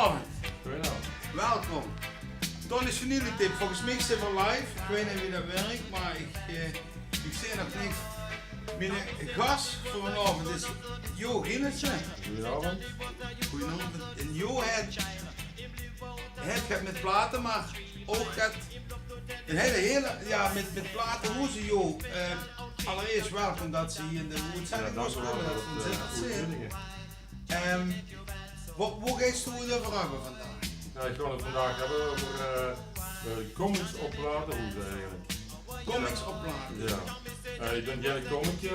Goedenavond. Goedenavond. Welkom. Dan is familietip. Volgens mij is het wel live. Ik weet niet wie dat werkt, maar ik zie nog niks. Mijn gast voor vanavond is Jo Ginnetsen. Goedenavond. Goedenavond. En Jo gaat met platen, maar ook gaat een hele met platen hoe ze Jo. Allereerst welkom dat ze hier in de uitzending was. Wat ga je het over hebben vandaag? Nou, ik ga het vandaag hebben over comics op platenhoeden eigenlijk. Comics op platen? Ja. Ik ben geen comic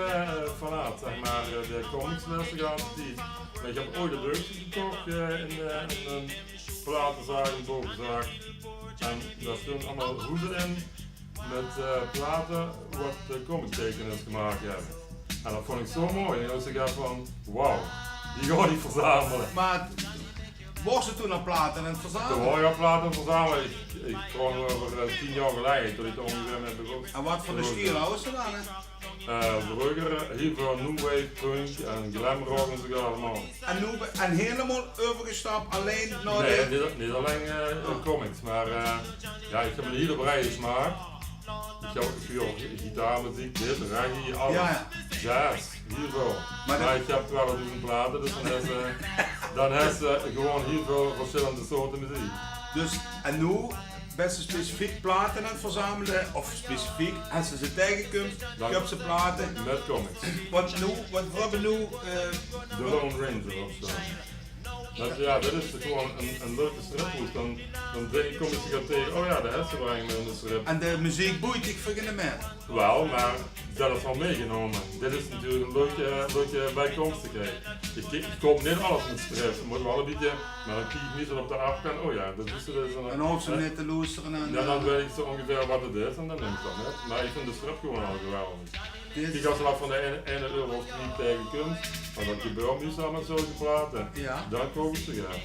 fanaat, zeg maar de comics lessen gaat het niet. Maar ik heb ooit een deugdje gekocht in een platenzaak, een bovenzaak. En daar stonden allemaal hoeden in met platen wat de comictekenaars gemaakt hebben. En dat vond ik zo mooi. En ik dacht van, wauw, die ga ik verzamelen. Maar was ze toen aan platen en verzamelen? Toen was ik aan platen verzamelen. Ik kwam over 10 jaar geleden toen ik er ongeveer mee begon. En wat voor de stijl houden ze dan? Brugger, heel veel new wave, punk en glam rock en zo allemaal. En helemaal overgestapt alleen naar Nee, de... niet alleen comics, maar ja, ik heb een hele brede smaak. Ik heb gitaarmuziek, dit, reggae, alles. Ja. Jazz, heel veel. Maar ik heb 12.000 platen, dus dan heeft ze gewoon heel veel verschillende soorten muziek. Dus, en nu ben ze specifiek platen aan het verzamelen, of specifiek, als ze tegenkomt, koop ze platen. Met comics. Wat hebben nu... The Lone Ranger of zo. Ja, dat is gewoon een leuke striphoed. Dan kom ik ze tegen, oh ja, de hessen waren in de strip. En de muziek boeit, ik vergin met. Wel, maar dat is wel meegenomen. Dit is natuurlijk een leuke bijkomstigheid. Ik koop niet alles met strips, moet wel een beetje, maar dan kijk ik niet zo op de achterkant, oh ja, dat is dus een... En hoef ze net te luisteren aan... Ja, dan weet ik zo ongeveer wat het is en dan neem ik dat net. Maar ik vind de strip gewoon al geweldig. Kijk, als je wat van de 1 euro of 3 tegenkomt, want dat gebeurt niet zo met zulke platen, ja. Dan koop ik ze graag.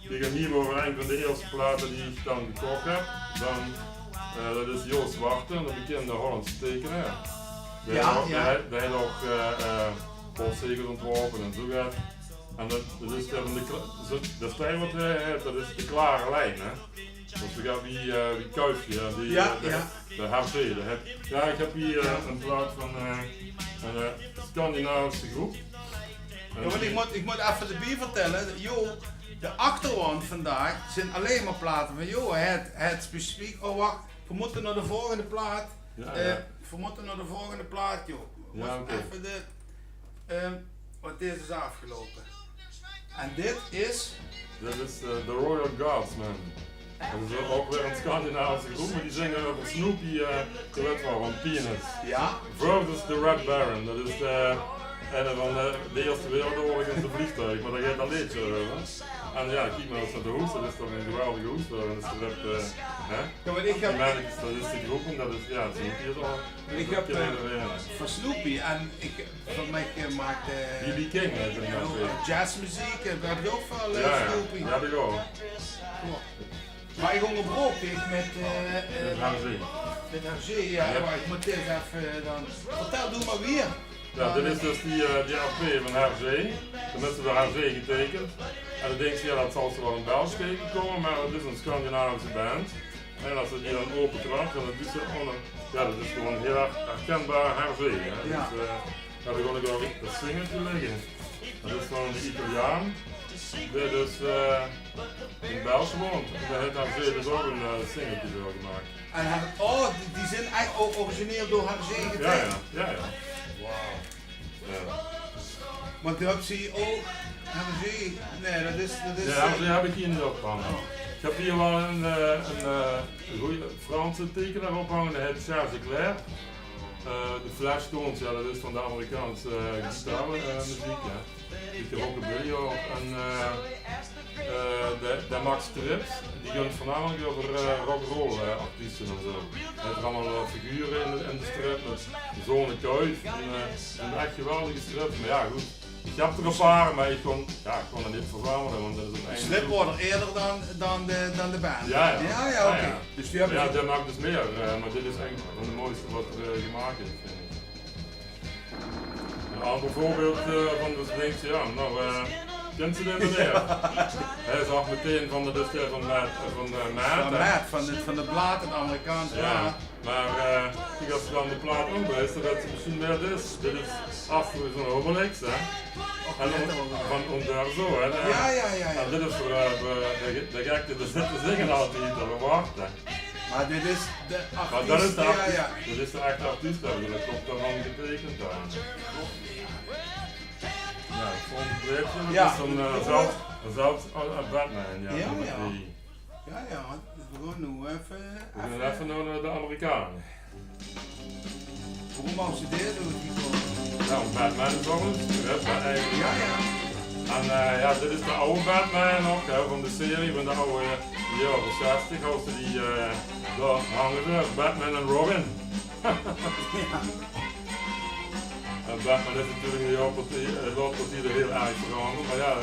Ik heb hier over een van de eerste platen die ik dan gekocht heb, dat is Joost Zwarte, een bekende Hollandse tekenaar. Die heeft nog postzegels ontworpen en zo gaat. En dat is de stijl wat hij heeft, dat is de klare lijn. Hè? Dus we gaan wie Kuifje, de HC. Ja, ik heb hier een plaat van een Scandinavische groep. Ja, want ik moet even de bier vertellen, de achterwand vandaag zijn alleen maar platen van het specifiek, oh wacht, we moeten naar de volgende plaat. We moeten naar de volgende plaat, joh. Ja, okay. Even want deze is afgelopen. En dit is? Dit is The Royal Guardsmen. Dat is ook weer een Scandinavische groep, maar die zingen over Snoopy, je weet wel, van Peanuts. Ja. Versus The Red Baron, dat is een van de Eerste Wereldoorlog in zijn vliegtuig, maar daar gaat een liedje over. En ja, kijk maar eens naar de hoes, dat is toch een geweldige hoes. Dat is dat is de groep en dat is, ja, Snoopy is al. Ik heb van Snoopy en van mij maakt B.B. King uit een jazzmuziek, we hebben ook veel Snoopy. Ja, dat ook. Maar ik onderbroek met Hergé. Met Hergé, ja, maar ik moet even dan... Vertel, doe maar weer. Ja, dit is dus die AP van Hergé. Dan is door Hergé getekend. En dan denk je, ja, dat zal ze wel in België tegenkomen, maar het is een Scandinavische band. En als je die dan open trapt, dan is het dat is gewoon heel erg herkenbaar Hergé. Ja. Dus daar gewoon ik wel een singeltje liggen. Dat is gewoon een Italiaan. Die dus in België woont. Daar heeft Hergé dus ook een singeltje door gemaakt. En die zijn eigenlijk ook origineel door Hergé getekend? Ja. Wauw. Ja. Want dat zie je ook Hergé. Nee, dat is... Ja, Hergé heb ik hier niet opgehangen. Ik heb hier wel een goede Franse tekenaar ophangen, dat heet Charles Leclerc. De Flashtones, ja, dat is van de Amerikaanse gitaarmuziek. De rockabilly ook. En de maakt strips, die gaan voornamelijk over rock'n'roll artiesten en zo. Hij heeft allemaal figuren in de strip met zo'n kuif. Een echt geweldige strip, maar ja goed. Ik heb er een paar, maar ik kon er niet verzamelen, want dat is een eind. Slipwater eerder dan de band? Ja, oké. Dus die hebben dat maakt dus meer, maar dit is echt van de mooiste wat er gemaakt is, vind ik. Een ander voorbeeld van de denk ja, nou, kent ze dit meneer? Hij is zag meteen van de dus van Maat. Van de blaad, het Amerikaanse Ja, blaad. maar als je dan de plaat omwijst, dan weet je misschien meer dit is afgelopen van Obelix, hè. En van onder zo, hè. Ja. En dit is voor de gekte, de zitten zingen altijd niet te verwachten. Maar dit is de Maar artiest, dat is de artiest, ja. dat is de echte artiest, dat komt er dan getekend aan. Ja, het volgende plaatje, dat is een zelfs Batman, ja. Ja, dus we gaan nu even... We gaan even naar de Amerikanen. Hoe mag ze dit doen? Nou, Batman is wel eens, Ja. En ja, dit is de oude Batman nog, hè, van de serie van de oude jaren 60, als die daar hangen ze, Batman en Robin. En Batman is natuurlijk in de lotpartie er heel erg veranderd, maar ja,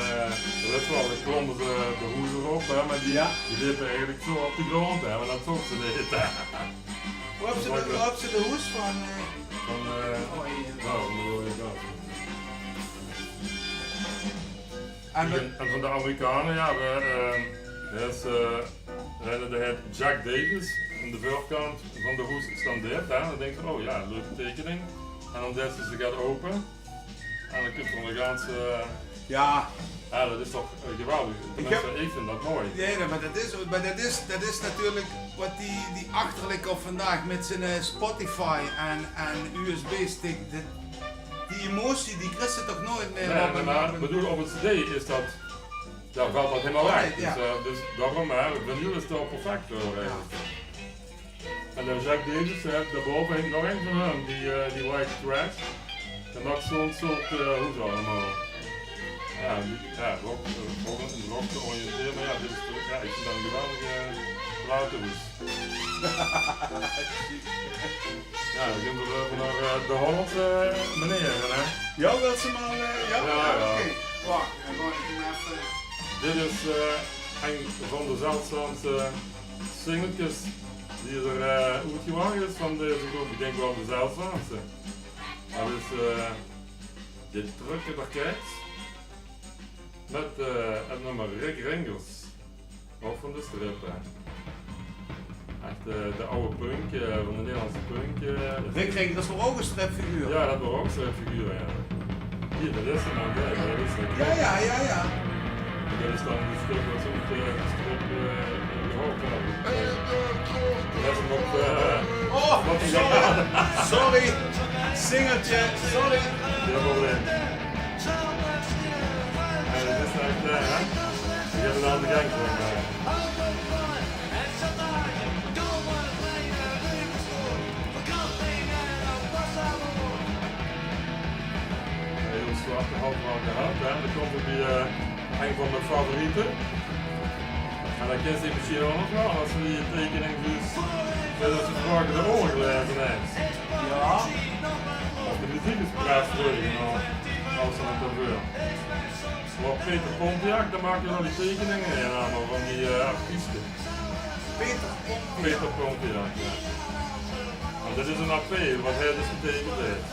dat is wel, dan klommen ze de hoezen op, hè, maar die liepen eigenlijk zo op de grond, hè, maar dat zocht ze niet. Hoe heb ze de hoes van... Nou, hoe wil je dat? En van de Amerikanen, ja, er is de heet Jack Davis aan de voorkant van de hoes standaard. Hè. Dan denk je, oh ja, leuke tekening. En dan zetten ze gaat open. En dan komt er een ganse... Ja, dat is toch geweldig. Ik vind dat mooi. nee, maar dat is natuurlijk wat die achterlijk op vandaag met zijn Spotify en USB-stick. Die emotie die krijg je toch nooit meer op Nee, maar ik bedoel, op het CD is dat, daar valt dat helemaal weg. Ja. Dus daarom, vinyl is daar perfect voor. En dan Jack Davis, daarboven hangt nog een van hem, die white trash. En dat is zo'n soort hoes allemaal. Rock te oriënteren, maar ja, dit is, ik vind dat een geweldige platenhoes. Ja, dan gaan we even naar de Hollandse meneer, hè? Ja, wil ze maar... Ja? Oké. Wacht, dan ga ik hem even... Dit is een van de zeldzaamste singeltjes die er uitgewagen is van deze groep. Ik denk wel de zeldzaamste. Dat is dit drukke pakket met het nummer Rick Ringels. Of van de strip. Echt de oude punk, van de Nederlandse punk. Rick Ring, dat is voor ook een stripfiguur. Ja, dat was ook een stripfiguur, ja. Hier, dat is hem aan dat is het. Ja. Dat is dan de strip wat ze op de strip gehoord hebben. Dat is hem op... wat is dat? Sorry, singeltje, sorry. Geen probleem. En dat is echt, hè? Ik heb een aantal gang voor mij. Heel zwarte halfmaal gehad, hè? Dan komt er die een van mijn favorieten. En dan kent ze misschien ook nog wel als ze die tekening dus dat ze vragen de oren gelezen heeft. Ja. Of de muziek is prijsvragen als ze het ervoor. Maar Peter Pontiac, daar maak je dan die tekeningen in allemaal van die artiesten. Peter Pontiac, ja. En dit is een AP wat hij dus getekend heeft.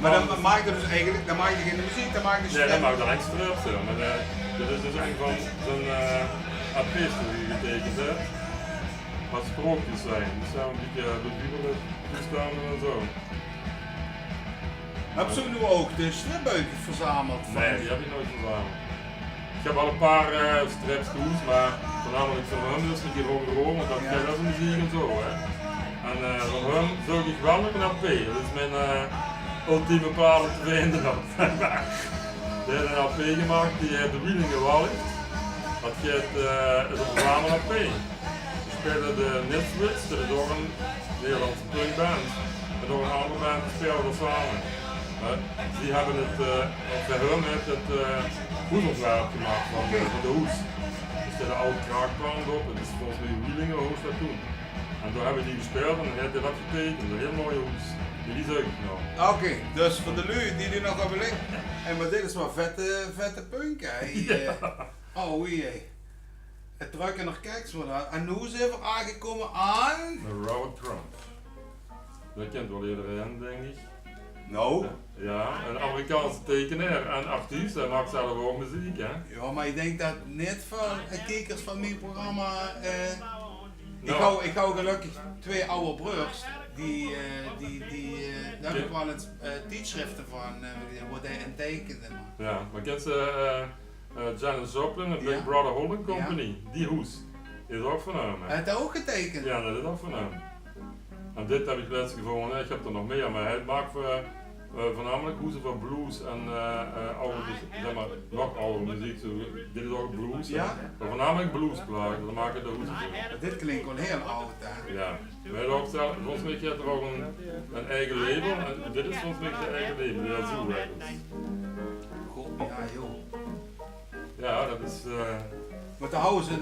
Maar dan maak je dus eigenlijk, dan maak je geen muziek, dan maak je nee, dat mag dan echt strip zijn. Maar dit is dus een van zijn AP's die hij getekend heeft. Wat sprookjes zijn. Die zijn een beetje de bibelen toestanden en zo. Heb ze nu ook de stripbeukjes verzameld? Nee, die heb ik nooit verzameld. Ik heb al een paar strips toes, maar voornamelijk van hem dus een keer hoger rol, want dat krijg je als muziek en zo. Hè. En van hem zoek ik wel nog een AP. Dat is mijn ultieme paal om te vinden. Die heeft een AP gemaakt, die heeft de wieling gewalkt. Dat geeft is een verzamel AP. We spelen de Nitswits, dat is ook een Nederlandse punkband. En door een andere band spelen we samen. Die hebben het, bij hem heeft het hoesontwerp gemaakt van de hoes. Er zit een oude kraakband op, het is volgens mij Wielingen hoes dat toen. En daar hebben die gespeeld en dan heeft hij dat getekend, een heel mooie hoes. Die is ook nou. Oké, dus voor de lui die nu nog hebben liggen. En maar dit is wel vette punk, hè. Oh jee. Het ruikt nog kijks voor dat. En hoe zijn we aangekomen aan? Robert Trump. Dat kent wel iedereen, denk ik. Nou? Ja, een Amerikaanse tekenaar en artiest, hij maakt zelf ook muziek, hè? Ja, maar ik denk dat net van kijkers van mijn programma. Ik hou gelukkig 2 oude broers. Daar heb ik wel eens tijdschriften van, waar hij in tekende. Ja, maar kent ze Janis Joplin en Big Brother Holding Company? Die hoes is ook van hem. Hij heeft ook getekend? Ja, dat is ook van hem. En dit heb ik laatst gevonden, ik heb er nog meer, maar hij maakt voornamelijk hoezen van blues en oude, zeg maar, nog oude muziek. Zo, dit is ook blues, maar voornamelijk bluesplaten, dan maken de hoezen voor. Dit klinkt wel heel oud, hè? Ja, maar ook zelf, volgens mij heeft er ook een eigen label en dit is volgens mij zijn eigen label, die Zoo Records. God, ja joh. Ja, dat is... Maar daar houden ze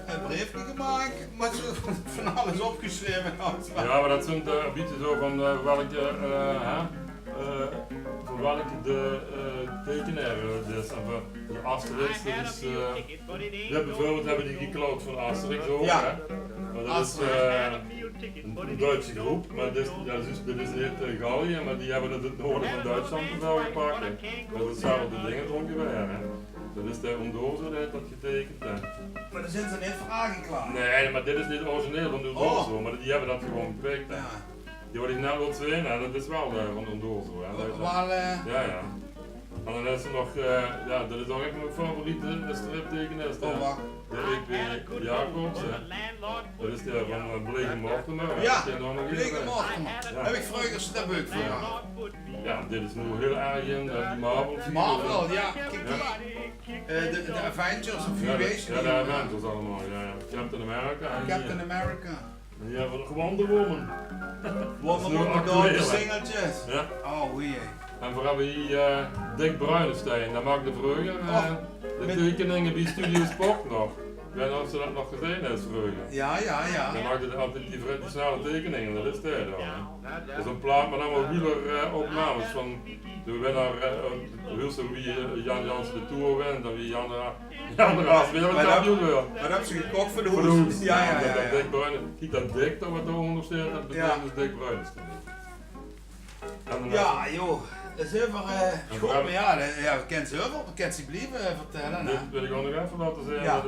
een briefje gemaakt, maar ze van alles opgeschreven. Ja, maar dat zijn een beetje zo van welke, voor welke de tekenaar is. En voor de Asterix, dat is, bijvoorbeeld hebben die geklaut van Asterix ook, hè. Maar dat is een Duitse groep, maar dit is niet Gallië, maar die hebben het noorden van Duitsland wel gepakt. Met hetzelfde dingen ongeveer, hè. Dat is de Ondozo die heeft dat getekend. Maar daar zijn ze niet voor aangeklaagd. Nee, maar dit is niet origineel van de Ondozo, maar die hebben dat gewoon gepikt. Ja. Die wat ik net wil zeggen, dat is wel van de Ondozo. Ja, ja. En dan is er nog, dat is ook even mijn favoriete striptekenaar. De E.P. Jacobs. Dat is de van Blake Mortimer. Ja, Blake Mortimer. Heb ik vroeger stripboek voor gehad. Ja, dit is nu heel erg in die Marvel. Marvel, ja. De Avengers of Invasion. Ja, de Avengers allemaal, ja. Captain America. Captain America. En die hebben Wonder Woman. Wonder Woman door de singeltjes. Ja. Oh, wie. En voor hebben we hier Dick Bruinestein, dat maakt de vroeger de tekeningen bij Studio Sport nog. Ik weet niet of ze dat nog gezien heeft vroeger. Ja. Dan maakte altijd die snelle tekeningen, dat is tijd al. Dat is een plaat met allemaal wieleropnames van de winnaar, wie Jan Jansen de Tour wint en wie Jan de Raas wereldkampioen wil. Maar heb ze gekocht voor de hoes. Ja. Dick Bruinestein, kijk dat Dick dat wat eronder staat, dat betekent dus Dick Bruinestein. Ja joh. Dat is even goed, maar ja, we kennen ze heel veel, we kennen ze blijven vertellen. Dit wil ik ook nog even laten zeggen,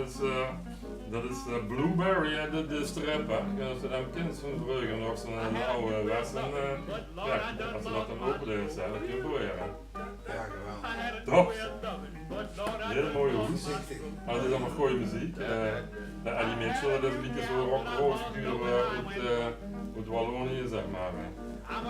dat is Blueberry, de strip, hè. Als ze dan kind van vroeger nog zo'n oude westen, als ze dat dan oplezen, dat kun je proberen. Ja, geweldig. Toch? Hele mooie hoes. Maar het is allemaal goede muziek. Eddie Mitchell, dat is een beetje zo rock-and-roll figuur uit Wallonië, zeg maar.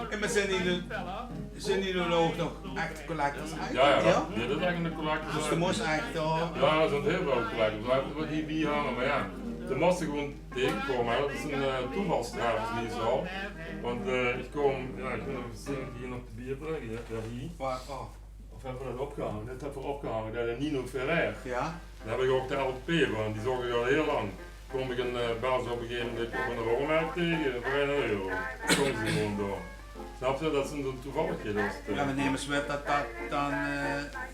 En maar zijn die nu ook nog echt collectors eigenlijk? Ja, dit is eigenlijk een collectors. Dus er moest echt ja, er zijn heel veel collectors. Wat hier bij hangen, maar ja, ze moesten gewoon tegenkomen. Dat is een toevalstraat niet zo. Want ik kom even zien hier nog de bier brengen. Ja, hier. Of hebben we dat opgehangen? Dit hebben we opgehangen, dat is Nino Ferrer. Ja. Daar heb ik ook de LP van, die zorg ik al heel lang. Kom ik een België op een gegeven moment op een rolmerk tegen voor €1. Kom ze gewoon door. Snap je? Dat zijn de toevalligheden. Ja, we nemen zwet dat dan,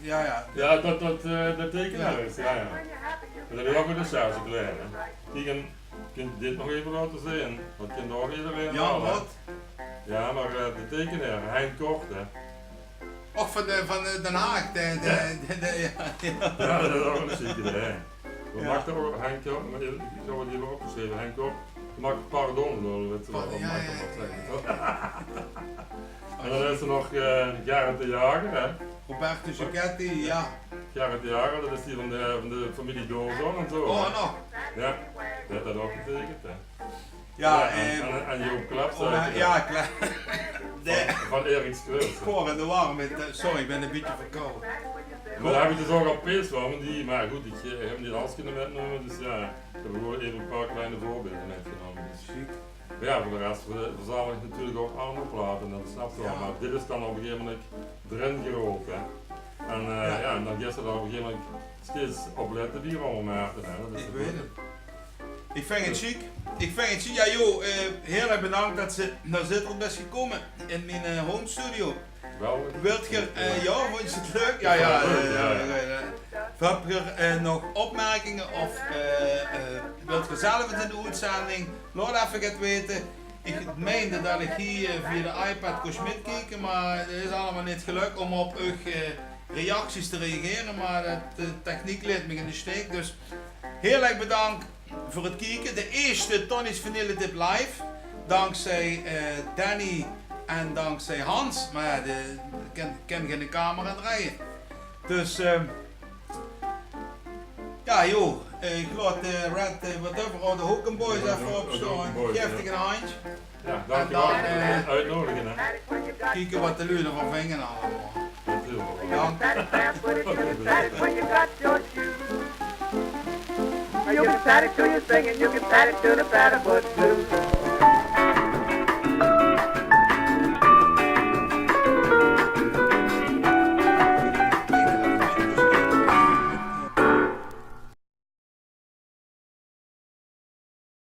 ja. Ja, dat tekenaar is, ja. Maar dat is ook een recherche klein, hè. Kunt je dit nog even laten zien? Dat kent ook iedereen. Ja, wat? Ja, maar de tekenaar, Henk Kort, hè. Och, van Den Haag, ja, dat is ook een zieke, hè. We maakten ook Henk Kort, maar ik zou het hier opgeschreven, Henk Kort. Maak pardon, dat weet je wel. En dan is er nog Gerrit de Jager, hè. Roberto Giacchetti, ja. Gerrit de Jager, dat is die van de familie Doorzon en zo. Oh, nog? Ja, die heeft dat ook getekend, hè. Ja, en Joop Klaps. Ja, klaar. Van Erik Skreus. Goh, en de warm met, sorry, ik ben een beetje verkouden. Maar daar heb ik dus ook al pees van, maar goed, ik heb niet alles kunnen metnemen, dus ja, ik heb gewoon even een paar kleine voorbeelden metgenomen. Dus. Maar ja, voor de rest verzamel ik natuurlijk ook andere platen, dat snap je wel, maar dit is dan op een gegeven moment erin gerold, hè. En dan is er op een gegeven moment steeds opletten die rolmerken, hè. Ik weet het. Ik vind het chic. Ja joh, heel erg bedankt dat ze naar Zittert best gekomen in mijn home studio. Wilt je, vond je het leuk? Ja. Heb je nog opmerkingen of wilt je zelf in de uitzending? Laat even het weten. Ik meende dat ik hier via de iPad kon kijken, maar het is allemaal niet gelukt om op uw reacties te reageren, maar de techniek liet me in de steek. Dus heel erg bedankt voor het kijken. De eerste Tony's Vanille Dip live, dankzij Danny en dankzij Hans, maar ja, ik ken geen camera draaien. Dus ja joh, ik laat Red whatever de Hoekenboys even opstaan. Geef ik een handje. Ja, dankjewel voor het uitnodigen. Kijken wat de lui ervan vingen allemaal. Natuurlijk. You can pat it to your singing, you can pat it to the batter, but blue.